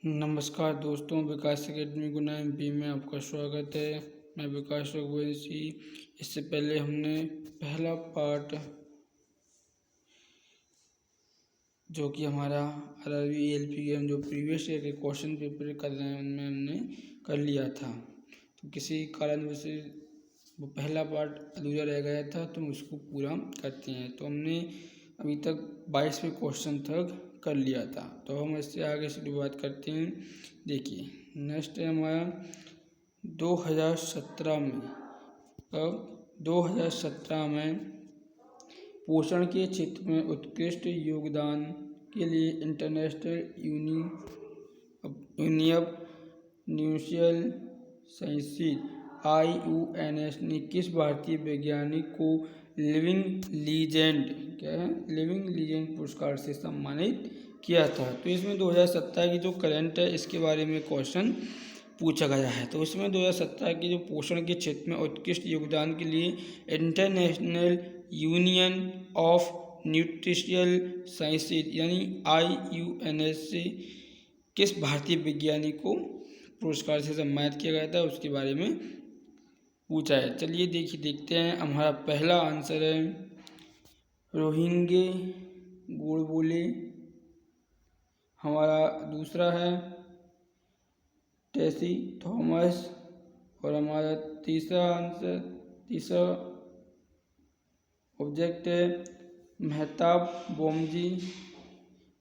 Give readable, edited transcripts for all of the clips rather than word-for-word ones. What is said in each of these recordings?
नमस्कार दोस्तों, विकास एकेडमी गुना एमपी में आपका स्वागत है। मैं विकास रघुवंशी। इससे पहले हमने पहला पार्ट जो कि हमारा आरआरबी एएलपी के हम जो प्रीवियस ईयर के क्वेश्चन पेपर कर रहे हैं उनमें हमने कर लिया था। तो किसी कारण से वो पहला पार्ट अधूरा रह गया था तो हम उसको पूरा करते हैं। तो हमने अभी तक 22वें क्वेश्चन तक कर लिया था। तो हम इससे आगे शुरुआत करते हैं। देखिए नेक्स्ट है हमारा 2017 में। अब 2017 में पोषण के क्षेत्र में उत्कृष्ट योगदान के लिए international union of nutritional sciences IUNS ने किस भारतीय वैज्ञानिक को लिविंग लीजेंड पुरस्कार से सम्मानित किया था। तो इसमें 2017 की जो करंट है इसके बारे में क्वेश्चन पूछा गया है। तो इसमें 2017 के जो पोषण के क्षेत्र में उत्कृष्ट योगदान के लिए international union of nutritional sciences यानी IUNS से किस भारतीय वैज्ञानिक को पुरस्कार से सम्मानित किया गया था उसके बारे में पूछा है। चलिए देखते हैं। हमारा पहला आंसर है रोहिंगे गोडबोले। हमारा दूसरा है टेसी थॉमस। और हमारा तीसरा ऑब्जेक्ट है मेहताब बोमजी।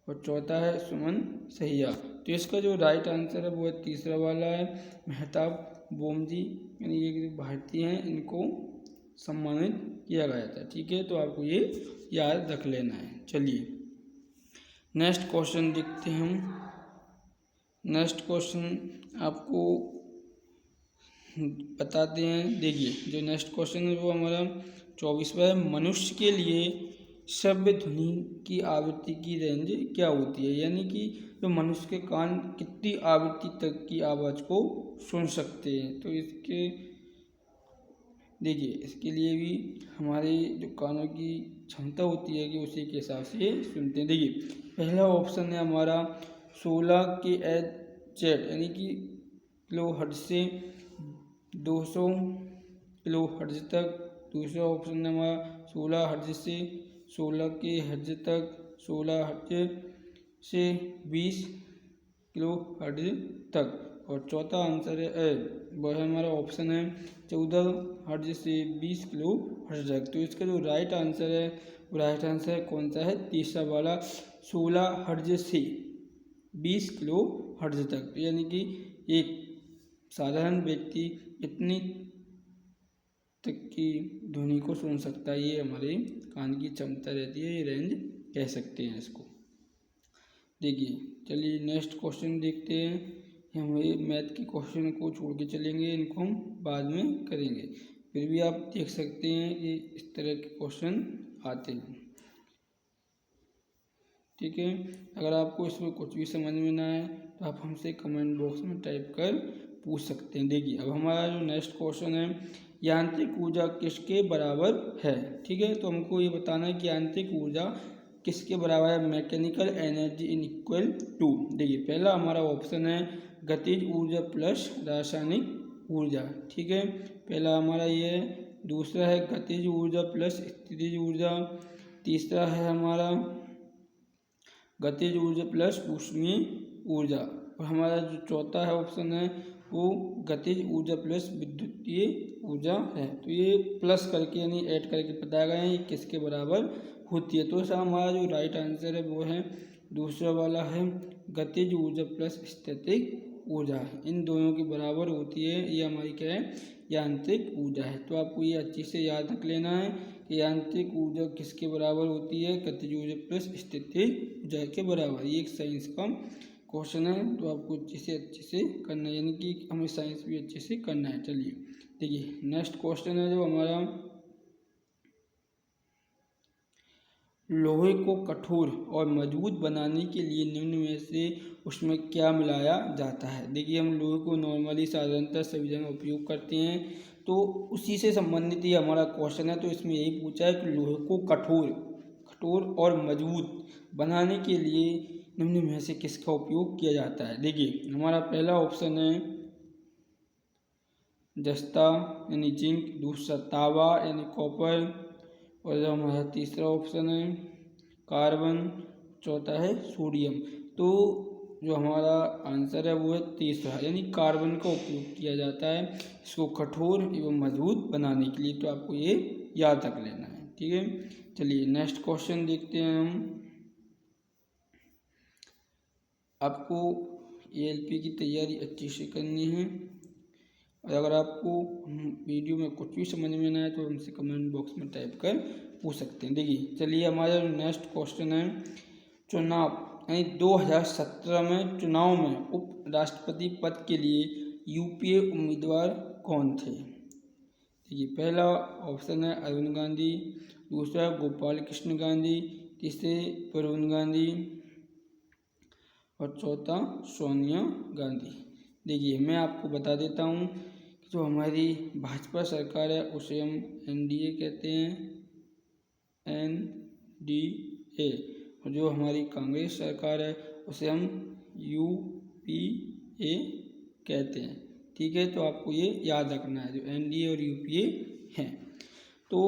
और चौथा है सुमन सहिया। तो इसका जो राइट आंसर है वो तीसरा वाला है, मेहताब बोमजी, यानी ये भारतीय हैं, इनको सम्मानित किया गया था। ठीक है, तो आपको ये याद रख लेना है। चलिए नेक्स्ट क्वेश्चन देखते हैं हम। नेक्स्ट क्वेश्चन आपको बताते हैं। देखिए जो नेक्स्ट क्वेश्चन है वो हमारा 24वां है। मनुष्य के लिए श्रव्य ध्वनि की आवृत्ति की रेंज क्या होती है, यानी कि जो मनुष्य के कान कितनी आवृत्ति तक की आवाज़ को सुन सकते हैं। तो इसके लिए भी हमारे जो कानों की क्षमता होती है कि उसी के हिसाब से सुनते हैं। देखिए पहला ऑप्शन है हमारा 16 kHz यानी कि किलो हर्ट्ज से 200 किलो हर्ट्ज तक। दूसरा ऑप्शन है हमारा 16 हर्ट्ज से 16 के हर्ट्ज तक, 16 हर्ट्ज से 20 किलो हर्ट्ज तक। और चौथा आंसर है वह हमारा ऑप्शन है 14 हर्ट्ज से 20 किलो हर्ट्ज तक। तो इसका जो राइट आंसर है वो राइट आंसर कौन सा है, तीसरा वाला 16 हर्ट्ज से 20 किलो हर्ट्ज तक। यानी कि एक साधारण व्यक्ति इतनी तक की ध्वनि को सुन सकता है, ये हमारे कान की क्षमता रहती है, ये रेंज कह सकते हैं इसको। देखिए चलिए नेक्स्ट क्वेश्चन देखते हैं। हम ये मैथ के क्वेश्चन को छोड़ के चलेंगे, इनको हम बाद में करेंगे। फिर भी आप देख सकते हैं कि इस तरह के क्वेश्चन आते हैं। ठीक है, अगर आपको इसमें कुछ भी समझ में ना आए तो आप हमसे कमेंट बॉक्स में टाइप कर पूछ सकते हैं। देखिए अब हमारा जो नेक्स्ट क्वेश्चन है, यांत्रिक ऊर्जा किसके बराबर है। ठीक है, तो हमको ये बताना है कि यांत्रिक ऊर्जा किसके बराबर है, mechanical energy in equal to. देखिए पहला हमारा ऑप्शन है गतिज ऊर्जा प्लस रासायनिक ऊर्जा। ठीक है, पहला हमारा ये है। दूसरा है गतिज ऊर्जा प्लस स्थितिज ऊर्जा। तीसरा है हमारा गतिज ऊर्जा प्लस ऊष्मीय ऊर्जा। और हमारा जो चौथा है ऑप्शन है वो गतिज ऊर्जा प्लस विद्युतीय ऊर्जा है। तो ये प्लस करके यानी ऐड करके बताया गया है ये किसके बराबर होती है। तो ऐसा हमारा जो राइट आंसर है वो है दूसरा वाला है गतिज ऊर्जा प्लस स्थैतिक ऊर्जा। इन दोनों के बराबर होती है, ये हमारी क्या है, यांत्रिक ऊर्जा है। तो आपको ये अच्छी से याद रख लेना है कि यांत्रिक ऊर्जा किसके बराबर होती है, गतिज ऊर्जा प्लस स्थितिज ऊर्जा के बराबर। ये एक साइंस का क्वेश्चन है, तो आपको अच्छे से करना है, यानी कि हमें साइंस भी अच्छे से करना है। चलिए देखिए नेक्स्ट क्वेश्चन है जो हमारा लोहे को कठोर और मजबूत बनाने के लिए निम्न में से उसमें क्या मिलाया जाता है। देखिए हम लोहे को नॉर्मली साधारणतः सभी जगह उपयोग करते हैं, तो उसी से संबंधित ये हमारा क्वेश्चन है। तो इसमें यही पूछा है कि लोहे को कठोर और मजबूत बनाने के लिए निम्न में से किसका उपयोग किया जाता है। देखिए हमारा पहला ऑप्शन है जस्ता यानी जिंक, दूसरा तांबा यानी कॉपर, और जो हमारा तीसरा ऑप्शन है कार्बन, चौथा है सोडियम। तो जो हमारा आंसर है वो है तीसरा यानी कार्बन का उपयोग किया जाता है इसको कठोर एवं मजबूत बनाने के लिए। तो आपको ये याद रख लेना है, ठीक है। चलिए नेक्स्ट क्वेश्चन देखते हैं हम। आपको ALP की तैयारी अच्छी से करनी है, और अगर आपको वीडियो में कुछ भी समझ में ना आए तो हमसे कमेंट बॉक्स में टाइप कर पूछ सकते हैं। देखिए चलिए हमारा नेक्स्ट क्वेश्चन है चुनाव यानी 2017 में चुनाव में उप राष्ट्रपति पद के लिए UPA उम्मीदवार कौन थे। देखिए पहला ऑप्शन है अरुण गांधी, दूसरा गोपाल कृष्ण गांधी, तीसरे वरुण गांधी, और चौथा सोनिया गांधी। देखिए मैं आपको बता देता हूँ कि जो हमारी भाजपा सरकार है उसे हम NDA कहते हैं, NDA, और जो हमारी कांग्रेस सरकार है उसे हम UPA कहते हैं, ठीक है। तो आपको ये याद रखना है जो NDA और UPA हैं। तो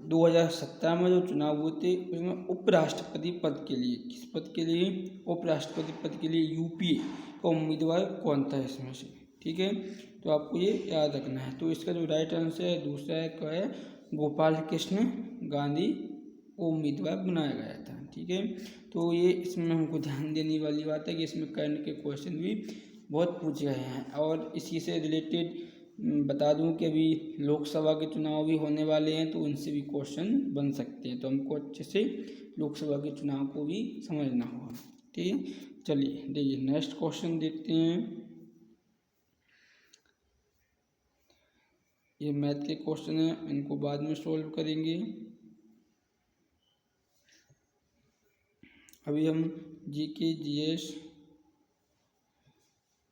2017 में जो चुनाव हुए थे उसमें उपराष्ट्रपति पद के लिए, किस पद के लिए, उपराष्ट्रपति पद के लिए UPA का उम्मीदवार कौन था इसमें से, ठीक है। तो आपको ये याद रखना है। तो इसका जो राइट आंसर है दूसरा है क्या है, गोपाल कृष्ण गांधी को उम्मीदवार बनाया गया था, ठीक है। तो ये इसमें हमको ध्यान देने वाली बात है कि इसमें करंट के क्वेश्चन भी बहुत पूछे गए हैं। और इसी से रिलेटेड बता दूं कि अभी लोकसभा के चुनाव भी होने वाले हैं तो उनसे भी क्वेश्चन बन सकते हैं, तो हमको अच्छे से लोकसभा के चुनाव को भी समझना होगा, ठीक है। चलिए देखिए नेक्स्ट क्वेश्चन देखते हैं। ये मैथ के क्वेश्चन है, इनको बाद में सॉल्व करेंगे। अभी हम GK GS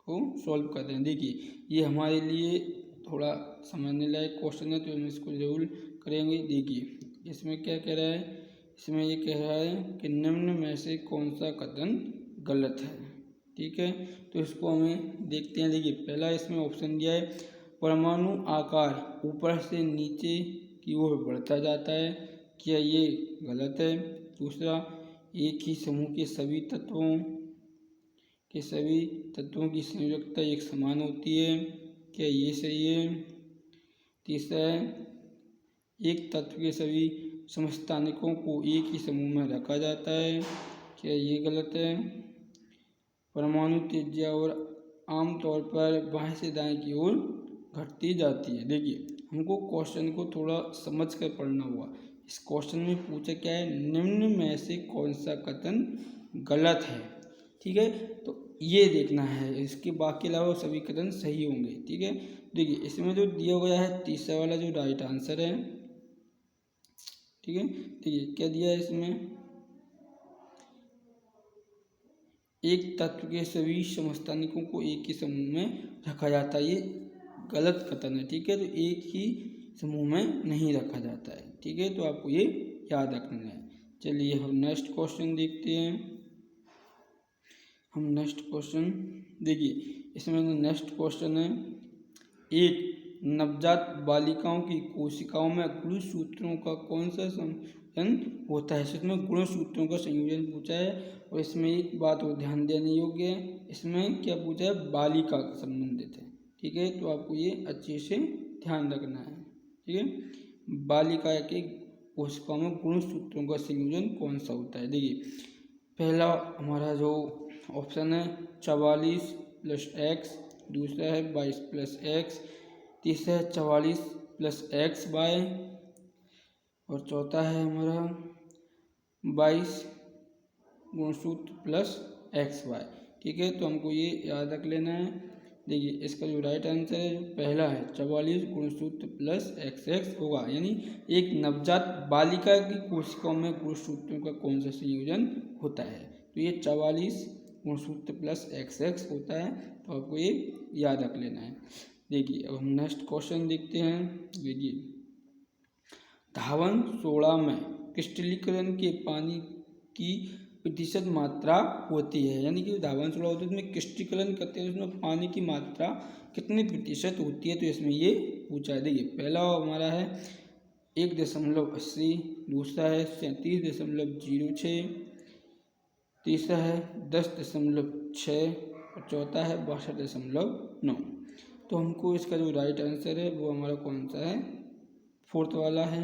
को सॉल्व करते हैं। देखिए ये हमारे लिए थोड़ा समझने लायक क्वेश्चन है तो हम इसको जरूर करेंगे। देखिए इसमें क्या कह रहा है, इसमें ये कह रहा है कि निम्न में से कौन सा कथन गलत है, ठीक है। तो इसको हमें देखते हैं। देखिए पहला इसमें ऑप्शन दिया है परमाणु आकार ऊपर से नीचे की ओर बढ़ता जाता है, क्या ये गलत है। दूसरा एक ही समूह के सभी तत्वों की संयोजकता एक समान होती है, क्या ये सही है। तीसरा है एक तत्व के सभी समस्थानिकों को एक ही समूह में रखा जाता है, क्या ये गलत है। परमाणु त्रिज्या और आमतौर पर बाएं से दाएं की ओर घटती जाती है। देखिए हमको क्वेश्चन को थोड़ा समझ कर पढ़ना होगा। इस क्वेश्चन में पूछा क्या है, निम्न में से कौन सा कथन गलत है, ठीक है। तो ये देखना है, इसके बाकी अलावा सभी कथन सही होंगे, ठीक है। देखिए इसमें जो दिया गया है तीसरा वाला जो राइट आंसर है, ठीक है। देखिए क्या दिया है इसमें, एक तत्व के सभी समस्थानिकों को एक ही समूह में रखा जाता है, ये गलत कथन है, ठीक है। तो एक ही समूह में नहीं रखा जाता है, ठीक है। तो आपको ये याद रखना है। चलिए हम नेक्स्ट क्वेश्चन देखते हैं। हम नेक्स्ट क्वेश्चन देखिए इसमें नेक्स्ट क्वेश्चन है एक नवजात बालिकाओं की कोशिकाओं में गुणसूत्रों का कौन सा संयोजन होता है। इसमें गुणसूत्रों का संयोजन पूछा है, और इसमें एक बात और ध्यान देने योग्य है, इसमें क्या पूछा है, बालिका का संबंधित है, ठीक है। तो आपको ये अच्छे से ध्यान रखना है, ठीक है। बालिका के कोशिकाओं में गुणसूत्रों का संयोजन कौन सा होता है। देखिए पहला हमारा जो ऑप्शन है 44 + x, दूसरा है 22 + x, तीसरा है 44 + xy, और चौथा है हमारा 22 गुणसूत्र + xy, ठीक है। तो हमको ये याद रख लेना है। देखिए इसका जो राइट आंसर है जो पहला है 44 गुणसूत्र + xx होगा, यानी एक नवजात बालिका की कोशिकाओं में गुणसूत्रों का कौन सा संयोजन होता है। तो ये 44 गुणसूत्र + xx होता है, तो आपको ये याद रख लेना है। देखिए अब हम नेक्स्ट क्वेश्चन देखते हैं। देखिए धावन सोडा में क्रिस्टलीकरण के पानी की प्रतिशत मात्रा होती है, यानी कि धावन सोडा होता है उसमें क्रिस्टलीकरण करते हैं उसमें पानी की मात्रा कितने प्रतिशत होती है, तो इसमें ये पूछा है। देखिए पहला हमारा है 1.80, दूसरा है 37.06, तीसरा है 10.6 और चौथा है 62.9। तो हमको इसका जो राइट आंसर है वो हमारा कौन सा है, फोर्थ वाला है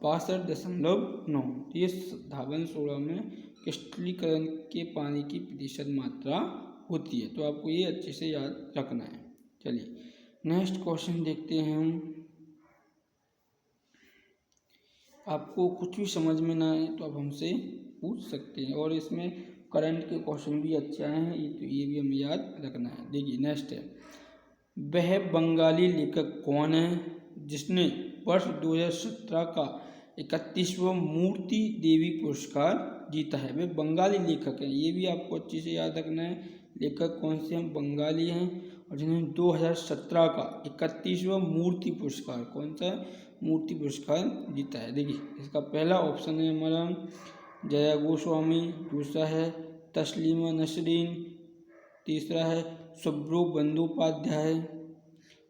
62.9। तो ये धावन सोडा में क्रिस्टलीकरण के पानी की प्रतिशत मात्रा होती है, तो आपको ये अच्छे से याद रखना है। चलिए नेक्स्ट क्वेश्चन देखते हैं हम। आपको कुछ भी समझ में ना आए तो आप हमसे पूछ सकते हैं, और इसमें करंट के क्वेश्चन भी अच्छे आए हैं, तो ये भी हमें याद रखना है। देखिए नेक्स्ट है, वह बंगाली लेखक कौन है जिसने वर्ष 2017 का 31वां मूर्ति देवी पुरस्कार जीता है। वे बंगाली लेखक हैं, ये भी आपको अच्छे से याद रखना है। लेखक कौन से हम बंगाली हैं, और जिन्होंने 2017 का 31वां मूर्ति पुरस्कार, कौन सा मूर्ति पुरस्कार जीता है। देखिए इसका पहला ऑप्शन है हमारा जया गोस्वामी, दूसरा है तस्लीमा नसरीन, तीसरा है सुब्रो बंदोपाध्याय,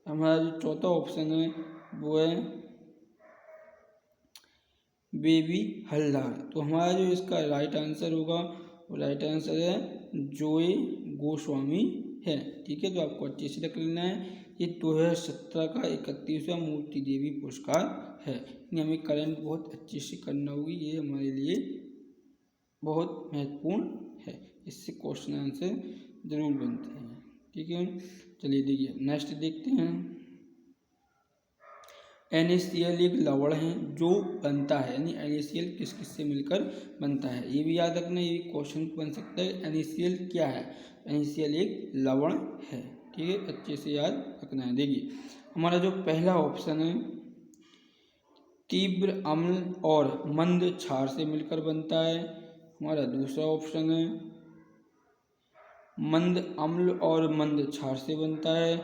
हमारा जो चौथा ऑप्शन है वो है बेबी हल्दार। तो हमारा जो इसका राइट आंसर होगा वो राइट आंसर है जोए गोस्वामी है। ठीक है, तो आपको अच्छे से रख लेना है। ये 2017 का 31वां मूर्ति देवी पुरस्कार है। हमें करंट बहुत अच्छे से करना होगी, ये हमारे लिए बहुत महत्वपूर्ण है, इससे क्वेश्चन आंसर जरूर बनते हैं। ठीक है, चलिए देखिए नेक्स्ट देखते हैं। NaCl एक लवण है जो बनता है, यानी NaCl किस किस से मिलकर बनता है, ये भी याद रखना, ये भी क्वेश्चन बन सकता है। NaCl क्या है, NaCl एक लवण है। ठीक है, अच्छे से याद रखना है। देखिए हमारा जो पहला ऑप्शन है तीव्र अम्ल और मंद क्षार से मिलकर बनता है। हमारा दूसरा ऑप्शन है मंद अम्ल और मंद क्षार से बनता है।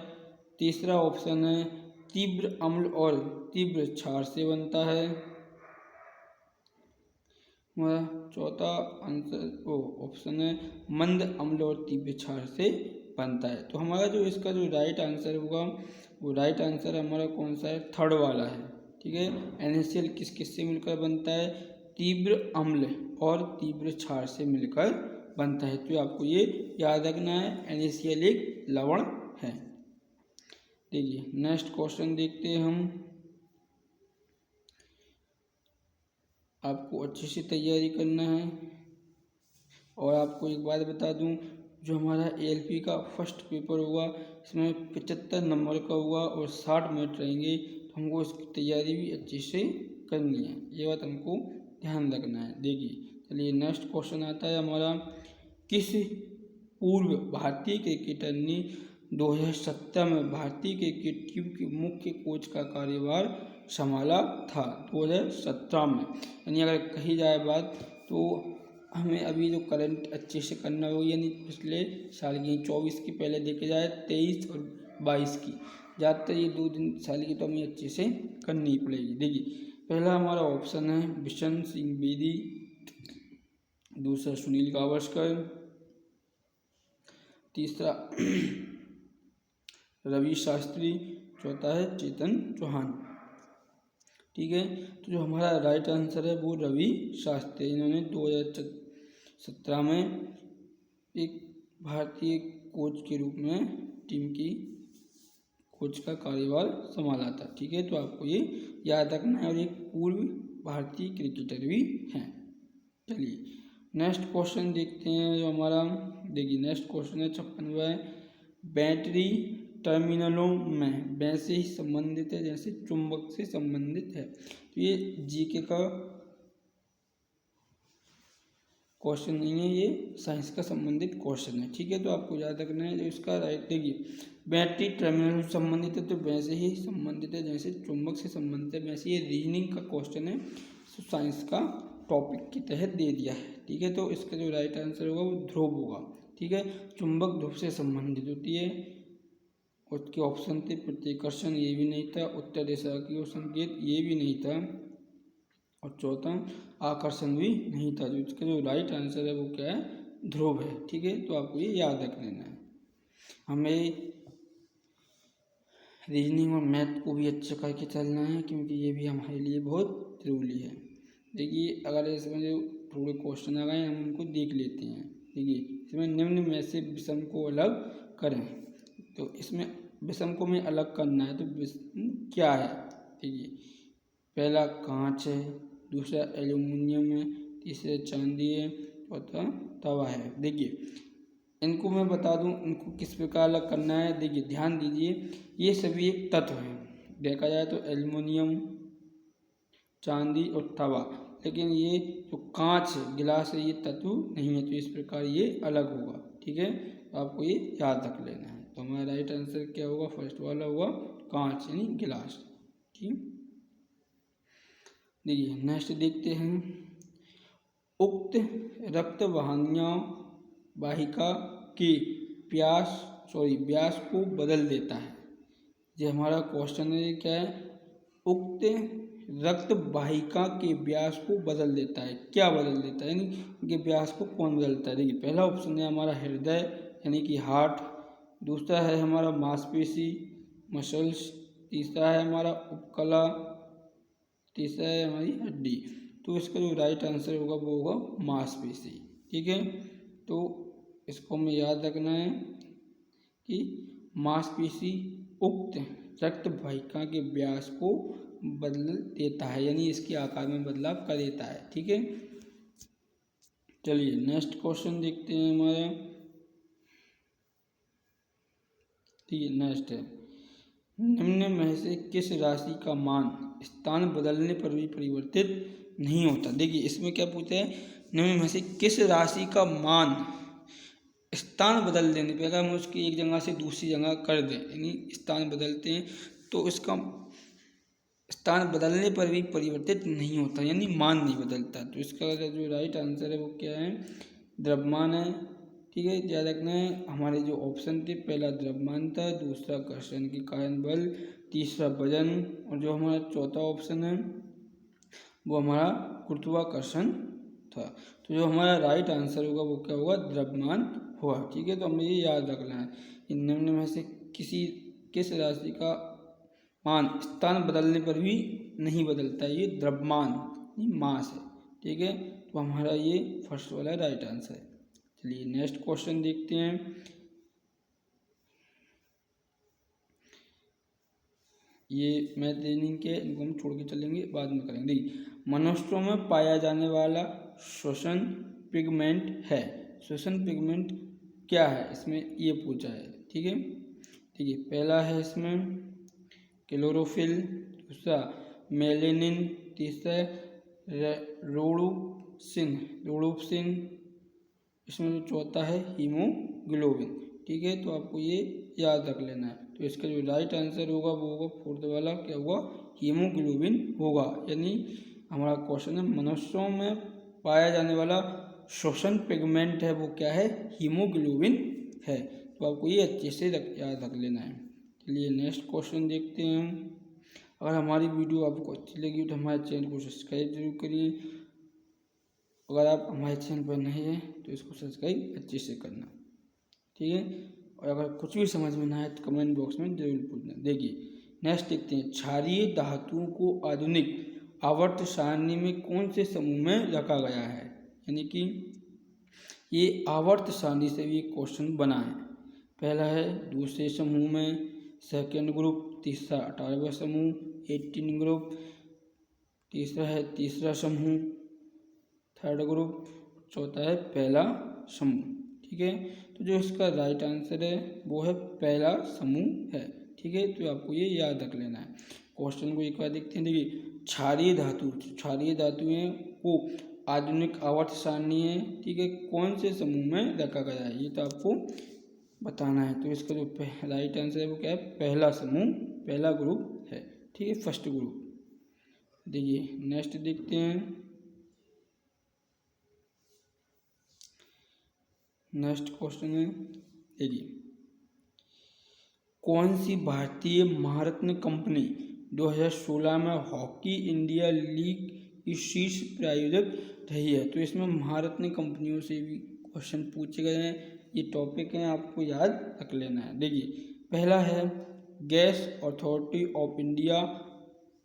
तीसरा ऑप्शन है तीव्र अम्ल और तीव्र क्षार से बनता है। हमारा चौथा आंसर ऑप्शन है मंद अम्ल और तीव्र क्षार से बनता है। तो हमारा जो इसका जो राइट आंसर होगा वो राइट आंसर हमारा कौन सा है, थर्ड वाला है। ठीक है, NaCl किस किस से मिलकर बनता है, तीव्र अम्ल और तीव्र क्षार से मिलकर बनता है। तो आपको ये याद रखना है, NaCl एक लवण है। देखिए नेक्स्ट क्वेश्चन देखते हैं हम। आपको अच्छे से तैयारी करना है, और आपको एक बात बता दूं, जो हमारा ALP का फर्स्ट पेपर होगा इसमें 75 नंबर का होगा और 60 मिनट रहेंगे, तो हमको इसकी तैयारी भी अच्छे से करनी है, ये बात हमको ध्यान रखना है। देखिए चलिए नेक्स्ट क्वेश्चन आता है हमारा, किस पूर्व भारतीय क्रिकेटर ने 2017 में भारतीय क्रिकेट टीम के मुख्य कोच का कार्यभार संभाला था। 2017 में, यानी अगर कही जाए बात तो हमें अभी जो करंट अच्छे से करना होगा, यानी पिछले साल की 24 की पहले देखे जाए 23 और 22 की, ज़्यादातर ये 2 दिन साल की तो हमें अच्छे से करनी ही पड़ेगी। देखिए पहला हमारा ऑप्शन है बिशन सिंह बेदी, दूसरा सुनील गावस्कर, तीसरा रवि शास्त्री, चौथा है चेतन चौहान। ठीक है, तो जो हमारा राइट आंसर है वो रवि शास्त्री, इन्होंने 2017 में एक भारतीय कोच के रूप में टीम की कोच का कार्यभार संभाला था। ठीक है, तो आपको ये याद रखना है, और एक पूर्व भारतीय क्रिकेटर भी हैं। चलिए नेक्स्ट क्वेश्चन देखते हैं जो हमारा, देखिए नेक्स्ट क्वेश्चन है 56वां, बैटरी टर्मिनलों में वैसे ही संबंधित है जैसे चुंबक से संबंधित है। तो ये जीके का क्वेश्चन नहीं है, ये साइंस का संबंधित क्वेश्चन है। ठीक है, तो आपको याद रखना है जो इसका राइट, देखिए बैटरी टर्मिनल से संबंधित है तो वैसे ही संबंधित है जैसे चुंबक से संबंधित है, वैसे ये रीजनिंग का क्वेश्चन है, तो साइंस का टॉपिक के तहत दे दिया है। ठीक है, तो इसका जो राइट आंसर होगा वो ध्रुव होगा। ठीक है, चुंबक ध्रुव से संबंधित होती है। उसके ऑप्शन थे प्रतिकर्षण, ये भी नहीं था, उत्तर दिशा की ओर संकेत, ये भी नहीं था, और चौथा आकर्षण भी नहीं था। जो इसका जो राइट आंसर है वो क्या है, ध्रुव है। ठीक है, तो आपको ये याद रख लेना है। हमें रीजनिंग और मैथ को भी अच्छा करके चलना है, क्योंकि ये भी हमारे लिए बहुत ज़रूरी है। देखिए, अगर इसमें जो थोड़े क्वेश्चन आ गए हम उनको देख लेते हैं। देखिए, इसमें निम्न में से विषम को अलग करें। तो इसमें विषम को हमें अलग करना है, तो विषम क्या है? देखिए, पहला कांच है, दूसरा एल्यूमिनियम है, तीसरा चांदी है, चौथा तवा है। देखिए, इनको मैं बता दूं इनको किस प्रकार अलग करना है। देखिए, ध्यान दीजिए, ये सभी एक तत्व हैं। देखा जाए तो एल्युमिनियम, चांदी और तवा, लेकिन ये जो कांच है, गिलास है, ये तत्व नहीं है, तो इस प्रकार ये अलग होगा। ठीक है, तो आपको ये याद रख लेना है। तो हमारा राइट आंसर क्या होगा? फर्स्ट वाला होगा कांच यानी गिलास। ठीक, देखिए नेक्स्ट देखते हैं। उक्त रक्त वाहिका के व्यास को बदल देता है। ये हमारा क्वेश्चन है, क्या है? उक्त रक्त वाहिका के व्यास को बदल देता है। क्या बदल देता है, यानी कि व्यास को कौन बदलता है? देखिए, पहला ऑप्शन है हमारा हृदय यानी कि हार्ट, दूसरा है हमारा मांसपेशी मसल्स, तीसरा है हमारा उपकला, तीसरा है हमारी हड्डी। तो इसका जो राइट आंसर होगा वो होगा मांसपेशी। ठीक है, तो इसको हमें याद रखना है कि मांसपेशी उक्त रक्त वाहिका के व्यास को बदल देता है, यानी इसके आकार में बदलाव कर देता है। ठीक है, चलिए नेक्स्ट क्वेश्चन देखते हैं हमारा। ठीक है, नेक्स्ट है, निम्न में से किस राशि का मान स्थान बदलने पर भी परिवर्तित नहीं होता? देखिए, इसमें क्या पूछा है, निम्न में से किस राशि का मान स्थान बदल देने पे, अगर हम उसकी एक जगह से दूसरी जगह कर दें, यानी स्थान बदलते हैं, तो इसका स्थान बदलने पर भी परिवर्तित नहीं होता, यानी मान नहीं बदलता। तो इसका जो राइट आंसर है वो क्या है? द्रव्यमान है। ठीक है, याद रखना है, हमारे जो ऑप्शन थे, पहला द्रव्यमान था, दूसरा घर्षण के कारण बल, तीसरा वजन, और जो हमारा चौथा ऑप्शन है वो हमारा गुरुत्वाकर्षण था। तो जो हमारा राइट आंसर होगा वो क्या होगा? द्रव्यमान होगा। ठीक है, तो हमें ये याद रखना है कि निम्न में से किस राशि का मान स्थान बदलने पर भी नहीं बदलता है, ये द्रव्यमान मास है। ठीक है, तो हमारा ये फर्स्ट वाला राइट आंसर है। चलिए नेक्स्ट क्वेश्चन देखते हैं। ये मैथ रीजनिंग के, इनको हम छोड़ के चलेंगे, बाद में करेंगे। देखिए, मनुष्यों में पाया जाने वाला श्वसन पिगमेंट है। श्वसन पिगमेंट क्या है, इसमें ये पूछा है। ठीक है, ठीक है, पहला है इसमें क्लोरोफिल, दूसरा मेलेनिन, तीसरा रोडोप्सिन, इसमें जो चौथा है हीमोग्लोबिन। ठीक है, तो आपको ये याद रख लेना है। तो इसका जो राइट आंसर होगा वो होगा फोर्थ वाला, क्या होगा? हीमोग्लोबिन होगा। यानी हमारा क्वेश्चन है, मनुष्यों में पाया जाने वाला श्वसन पिगमेंट है वो क्या है? हीमोग्लोबिन है। तो आपको ये अच्छे से याद रख लेना है। चलिए नेक्स्ट क्वेश्चन देखते हैं हम। अगर हमारी वीडियो आपको अच्छी लगी तो हमारे चैनल को सब्सक्राइब जरूर करिए। अगर आप हमारे चैनल पर नए हैं तो इसको सब्सक्राइब अच्छे से करना। ठीक है, और अगर कुछ भी समझ में ना आए तो कमेंट बॉक्स में जरूर पूछना। देखिए नेक्स्ट देखते हैं, क्षारीय धातुओं को आधुनिक आवर्त सारणी में कौन से समूह में रखा गया है? यानी कि ये आवर्त सारणी से भी क्वेश्चन बना है। पहला है दूसरे समूह में, सेकेंड ग्रुप, तीसरा 18वां समूह 18 ग्रुप, तीसरा है तीसरा समूह 3rd ग्रुप, चौथा है पहला समूह। ठीक है, तो जो इसका राइट आंसर है वो है पहला समूह है। ठीक है, तो आपको ये याद रख लेना है। क्वेश्चन को एक बार देखते हैं। देखिए, क्षारीय धातुएं को आधुनिक आवर्त सारणी है। ठीक है, कौन से समूह में रखा गया है ये तो आपको बताना है। तो इसका जो राइट आंसर है वो क्या है? पहला समूह, पहला ग्रुप है। ठीक है, फर्स्ट ग्रुप। देखिए नेक्स्ट देखते हैं। नेक्स्ट क्वेश्चन है, देखिए कौन सी भारतीय महारत्न कंपनी 2016 में हॉकी इंडिया लीग की शीर्ष प्रायोजक रही है। तो इसमें महारत्न कंपनियों से भी क्वेश्चन पूछे गए हैं। ये टॉपिक हैं, आपको याद रख लेना है। देखिए पहला है गैस अथॉरिटी ऑफ इंडिया,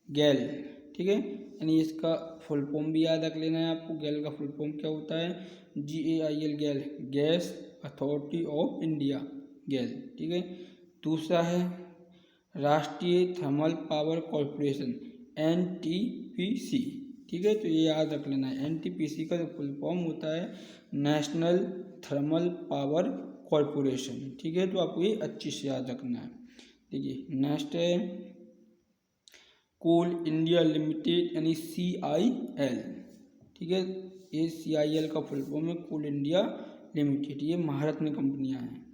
गैल, ठीक है, यानी इसका फुल फॉर्म भी याद रख लेना है आपको। गैल का फुल फॉर्म क्या होता है? GAIL, गैल, गैस अथॉरिटी ऑफ इंडिया, गैल, ठीक है। दूसरा है राष्ट्रीय थर्मल पावर कॉरपोरेशन, NTPC, ठीक है, तो ये याद रख लेना है। NTPC का जो फुल फॉर्म होता है नेशनल थर्मल पावर कॉरपोरेशन, ठीक है, तो आपको ये अच्छे से याद रखना है। देखिए नेक्स्ट है कोल इंडिया लिमिटेड यानी CIL, ठीक है, ये CIL का फुल फॉर्म है कोल इंडिया लिमिटेड, ये महारत्न कंपनियां हैं।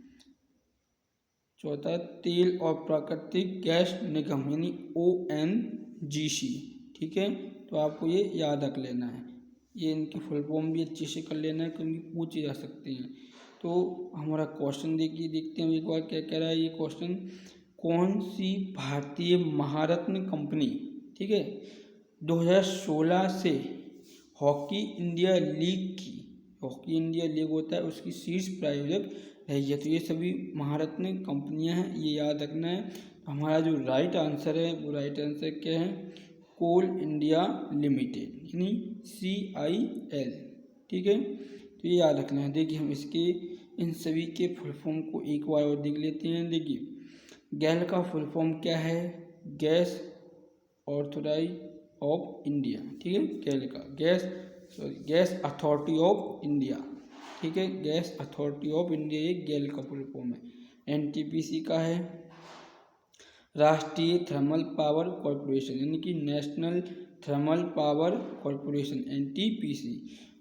चौथा है तेल और प्राकृतिक गैस निगम यानी ONGC, ठीक है, तो आपको ये याद रख लेना है। ये इनकी फुल फॉर्म भी अच्छे से कर लेना है क्योंकि पूछे जा सकते हैं। तो हमारा क्वेश्चन देखते हैं एक बार क्या कह रहा है ये क्वेश्चन। कौन सी भारतीय महारत्न कंपनी, ठीक है, 2016 से हॉकी इंडिया लीग की, हॉकी इंडिया लीग होता है उसकी शीर्ष प्रायोजक रही है। तो ये सभी महारत्न कंपनियां हैं, ये याद रखना है। हमारा जो राइट आंसर है वो राइट आंसर क्या है? कोल इंडिया लिमिटेड यानी CIL, ठीक है, तो ये याद रखना है। देखिए हम इसके इन सभी के फुल फॉर्म को एक बार और देख लेते हैं। देखिए गैल का फुल फॉर्म क्या है? गैस ऑथोराइज ऑफ इंडिया, ठीक है, गैल का गैस अथॉरिटी ऑफ इंडिया, ठीक है, गैस अथॉरिटी ऑफ इंडिया ये गैल का फुल फॉर्म है। NTPC का है राष्ट्रीय थर्मल पावर कॉरपोरेशन यानी कि national thermal power corporation NTPC।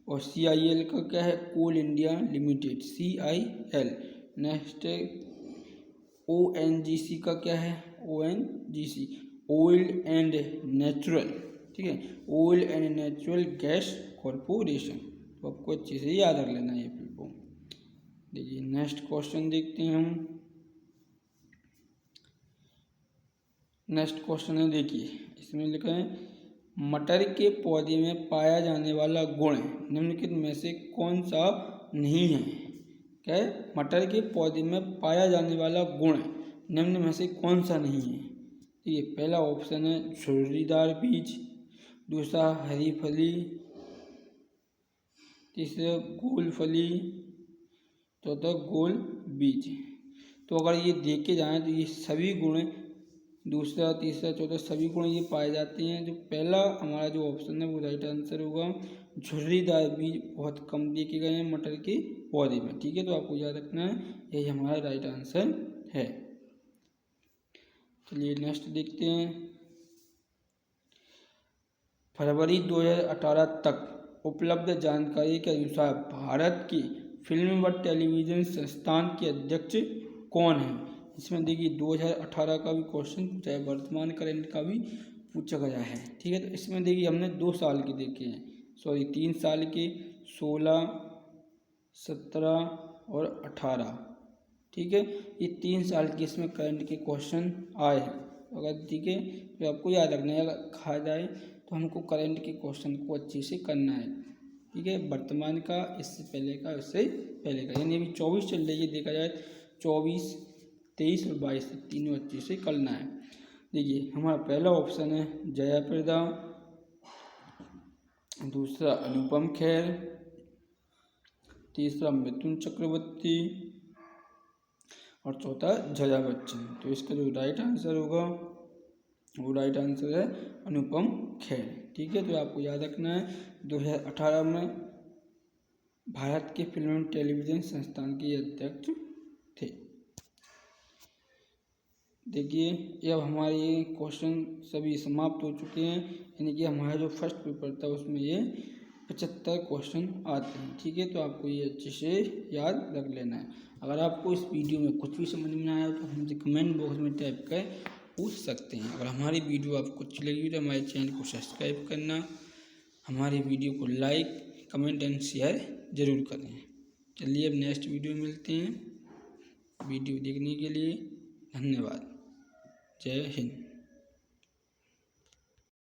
और CIL का क्या है? Coal India Limited CIL। Next ONGC का क्या है? ONGC ऑयल एंड नेचुरल, ठीक है, oil and natural gas corporation. तो आपको अच्छे से याद रख लेना है ये फुल फॉर्म। देखिए नेक्स्ट क्वेश्चन देखते हैं हम। नेक्स्ट क्वेश्चन है, देखिए इसमें लिखा है मटर के पौधे में पाया जाने वाला गुण निम्नलिखित में से कौन सा नहीं है? क्या है? मटर के पौधे में पाया जाने वाला गुण निम्न में से कौन सा नहीं है? ये पहला ऑप्शन है झुर्रीदार बीज, दूसरा हरी फली, तीसरा गोल फली, चौथा गोल बीज। तो अगर ये देखे जाएं तो ये सभी गुण, दूसरा तीसरा चौथा सभी गुण ये पाए जाते हैं। जो पहला हमारा जो ऑप्शन है वो राइट आंसर होगा। झुर्रीदार बीज बहुत कम देखे गए हैं मटर के पौधे में, ठीक है, तो आपको याद रखना है यही हमारा राइट आंसर है। चलिए नेक्स्ट देखते हैं। फरवरी 2018 तक उपलब्ध जानकारी के अनुसार भारत की फिल्म व टेलीविज़न संस्थान के अध्यक्ष कौन है? इसमें देखिए 2018 का भी क्वेश्चन पूछा है, वर्तमान करंट का भी पूछा गया है, ठीक है। तो इसमें देखिए हमने 2 साल के देखे हैं, 3 साल के, 16, 17 और 18, ठीक है, ये 3 साल के इसमें करंट के क्वेश्चन आए हैं। अगर ठीक है तो आपको याद रखना है, अगर खा जाए तो हमको करंट के क्वेश्चन को अच्छे से करना है, ठीक है, वर्तमान का, इससे पहले का, इससे पहले का, यानी अभी 24 चल रही है, देखा जाए 24, 23 और 22 तीनों अच्छे से करना है। देखिए हमारा पहला ऑप्शन है जयाप्रदा, दूसरा अनुपम खेर, तीसरा मिथुन चक्रवर्ती और चौथा जया बच्चन। तो इसका जो राइट आंसर होगा वो राइट आंसर है अनुपम खेर, ठीक है। तो आपको याद रखना है 2018 में भारत के फिल्म एवं टेलीविज़न संस्थान के अध्यक्ष थे। देखिए ये अब हमारे ये क्वेश्चन सभी समाप्त हो चुके हैं, यानी कि हमारा जो फर्स्ट पेपर था उसमें ये 75 क्वेश्चन आते हैं, ठीक है। तो आपको ये अच्छे से याद रख लेना है। अगर आपको इस वीडियो में कुछ भी समझ में आया तो हमसे कमेंट बॉक्स में टाइप कर पूछ सकते हैं। अगर हमारी वीडियो आपको अच्छी लगी तो हमारे चैनल को सब्सक्राइब करना, हमारी वीडियो को लाइक, कमेंट एंड शेयर ज़रूर करें। चलिए अब नेक्स्ट वीडियो में मिलते हैं। वीडियो देखने के लिए धन्यवाद। जय हिंद।